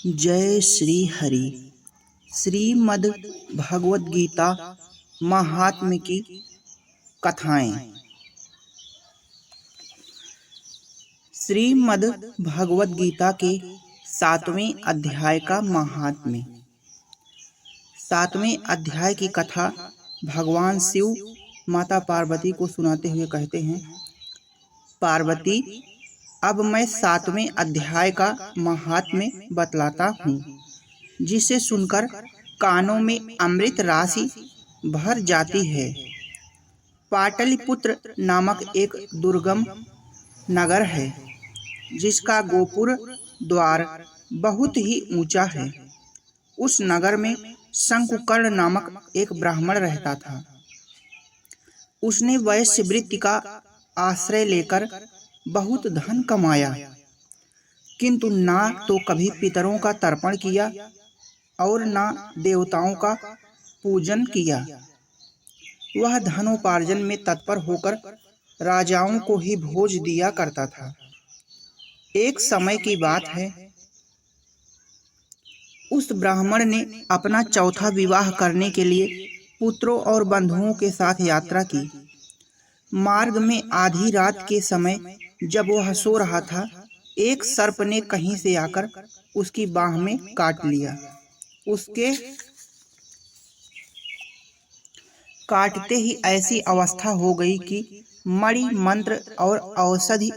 जय श्री हरि। श्रीमद् भगवद गीता महात्म्य की कथाएं। श्रीमद् भगवद गीता के 7वें अध्याय का महात्म्य। 7वें अध्याय की कथा भगवान शिव माता पार्वती को सुनाते हुए कहते हैं, पार्वती, अब मैं 7वें अध्याय का महात्म्य बतलाता हूँ, जिसे सुनकर कानों में अमृत राशि भर जाती है। पाटलिपुत्र नामक एक दुर्गम नगर है, जिसका गोपुर द्वार बहुत ही ऊंचा है। उस नगर में शंकुकर्ण नामक एक ब्राह्मण रहता था। उसने वैश्य वृत्ति का आश्रय लेकर बहुत धन कमाया, किंतु ना तो कभी पितरों का तर्पण किया और ना देवताओं का पूजन किया। वह धनोपार्जन में तत्पर होकर राजाओं को ही भोज दिया करता था। एक समय की बात है, उस ब्राह्मण ने अपना चौथा विवाह करने के लिए पुत्रों और बंधुओं के साथ यात्रा की। मार्ग में आधी रात के समय जब वह सो रहा था, एक सर्प ने कहीं से आकर उसकी बाह में काट लिया। उसके काटते ही ऐसी अवस्था हो गई कि मणि, मंत्र और औषधि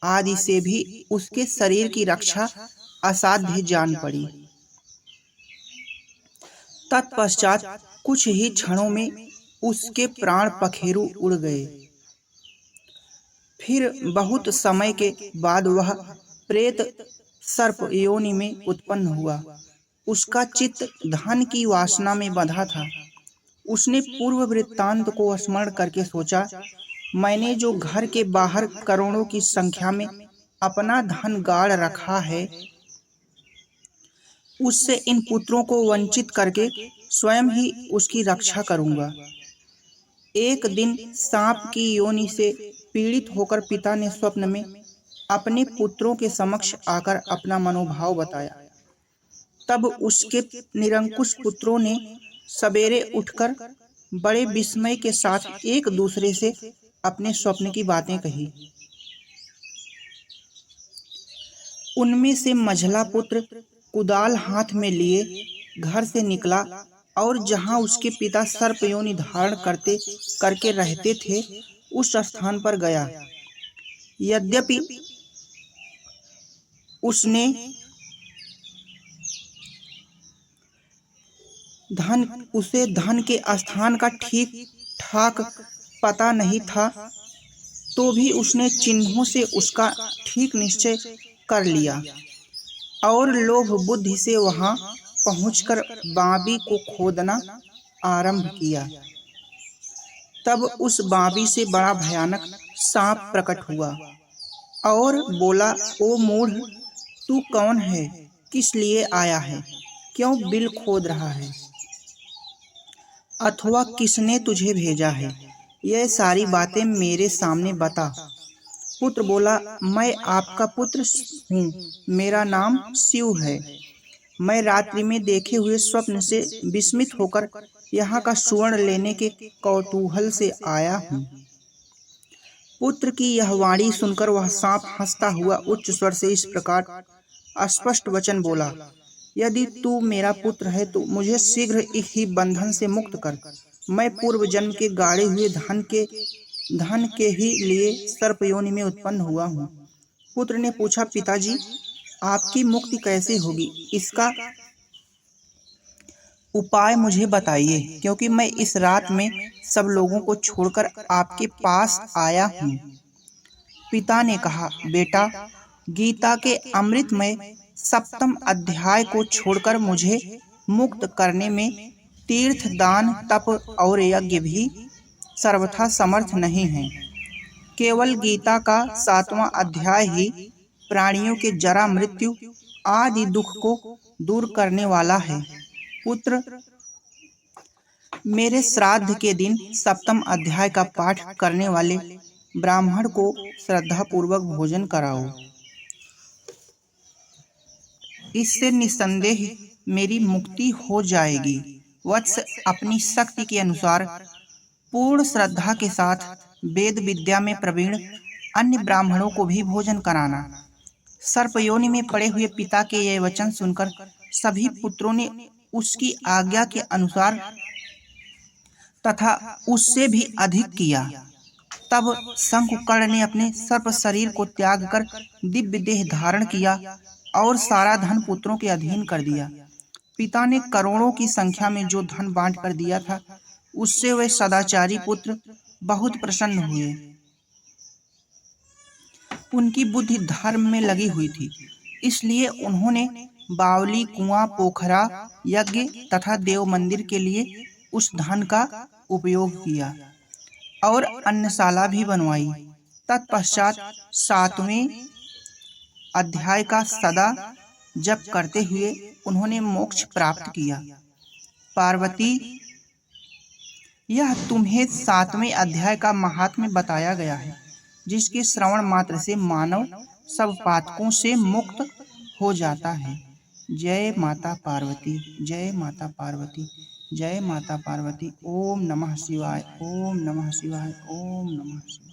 आदि से भी उसके शरीर की रक्षा असाध्य जान पड़ी। तत्पश्चात कुछ ही क्षणों में उसके प्राण पखेरु उड़ गए। फिर बहुत समय के बाद वह प्रेत सर्प योनि में उत्पन्न हुआ। उसका चित्त धन की वासना में बंधा था। उसने पूर्व वृत्तांत को स्मरण करके सोचा, मैंने जो घर के बाहर करोड़ों की संख्या में अपना धन गाड़ रखा है, उससे इन पुत्रों को वंचित करके स्वयं ही उसकी रक्षा करूंगा। एक दिन सांप की योनि से पीड़ित होकर पिता ने स्वप्न में अपने पुत्रों के समक्ष आकर अपना मनोभाव बताया। तब उसके निरंकुश पुत्रों ने सवेरे उठकर बड़े विस्मय के साथ एक दूसरे से अपने स्वप्न की बातें कही। उनमें से मझला पुत्र कुदाल हाथ में लिए घर से निकला और जहां उसके पिता सर्प योनि धारण करके रहते थे, उस स्थान पर गया। यद्यपि उसे धन के स्थान का ठीक ठाक पता नहीं था, तो भी उसने चिन्हों से उसका ठीक निश्चय कर लिया और लोभ बुद्धि से वहां पहुंचकर बाबी को खोदना आरंभ किया। तब उस बाबी से बड़ा भयानक सांप प्रकट हुआ और बोला, ओ मूढ़, तू कौन है? किस लिए आया है? क्यों बिल खोद रहा है? अथवा किसने तुझे भेजा है? यह सारी बातें मेरे सामने बता। पुत्र बोला, मैं आपका पुत्र हूँ, मेरा नाम शिव है। मैं रात्रि में देखे हुए स्वप्न से विस्मित होकर यहाँ का सुवर्ण लेने के कौतूहल से आया हूँ। पुत्र की यह वाणी सुनकर वह सांप हंसता हुआ उच्च स्वर से इस प्रकार स्पष्ट वचन बोला, यदि तू मेरा पुत्र है तो मुझे शीघ्र ही बंधन से मुक्त कर। मैं पूर्व जन्म के गाड़े हुए धन के ही लिए सर्प योनि में उत्पन्न हुआ हूँ। पुत्र ने पूछा, पिताजी, आपकी मुक्ति कैसे होगी? इसका उपाय मुझे बताइए, क्योंकि मैं इस रात में सब लोगों को छोड़कर आपके पास आया हूँ। पिता ने कहा, बेटा, गीता के अमृतमय 7वें अध्याय को छोड़कर मुझे मुक्त करने में तीर्थ, दान, तप और यज्ञ भी सर्वथा समर्थ नहीं है। केवल गीता का 7वां अध्याय ही प्राणियों के जरा, मृत्यु आदि दुख को दूर करने वाला है। पुत्र, मेरे श्राद्ध के दिन 7वें अध्याय का पाठ करने वाले ब्राह्मण को श्रद्धापूर्वक भोजन कराओ। इससे निस्संदेह मेरी मुक्ति हो जाएगी। वत्स, अपनी शक्ति के अनुसार पूर्ण श्रद्धा के साथ वेद विद्या में प्रवीण अन्य ब्राह्मणों को भी भोजन कराना। सर्पयोनि में पड़े हुए पिता के ये वचन सुनकर सभी पुत्रों ने उसकी आज्ञा के अनुसार तथा उससे भी अधिक किया। तब शंकुकर्ण ने अपने सर्प शरीर को त्याग कर दिव्य देह धारण किया और सारा धन पुत्रों के अधीन कर दिया। पिता ने करोड़ों की संख्या में जो धन बांट कर दिया था, उससे वे सदाचारी पुत्र बहुत प्रसन्न हुए। उनकी बुद्धि धर्म में लगी हुई थी, इसलिए उन्होंने बावली, कुआं, पोखरा, यज्ञ तथा देव मंदिर के लिए उस धन का उपयोग किया और अन्नशाला भी बनवाई। तत्पश्चात 7वें अध्याय का सदा जप करते हुए उन्होंने मोक्ष प्राप्त किया। पार्वती, यह तुम्हें 7वें अध्याय का महात्म्य बताया गया है, जिसके श्रवण मात्र से मानव सब पातकों से मुक्त हो जाता है। जय माता पार्वती, जय माता पार्वती, जय माता पार्वती। ओम नमः शिवाय, ओम नमः शिवाय, ओम नमः शिवाय।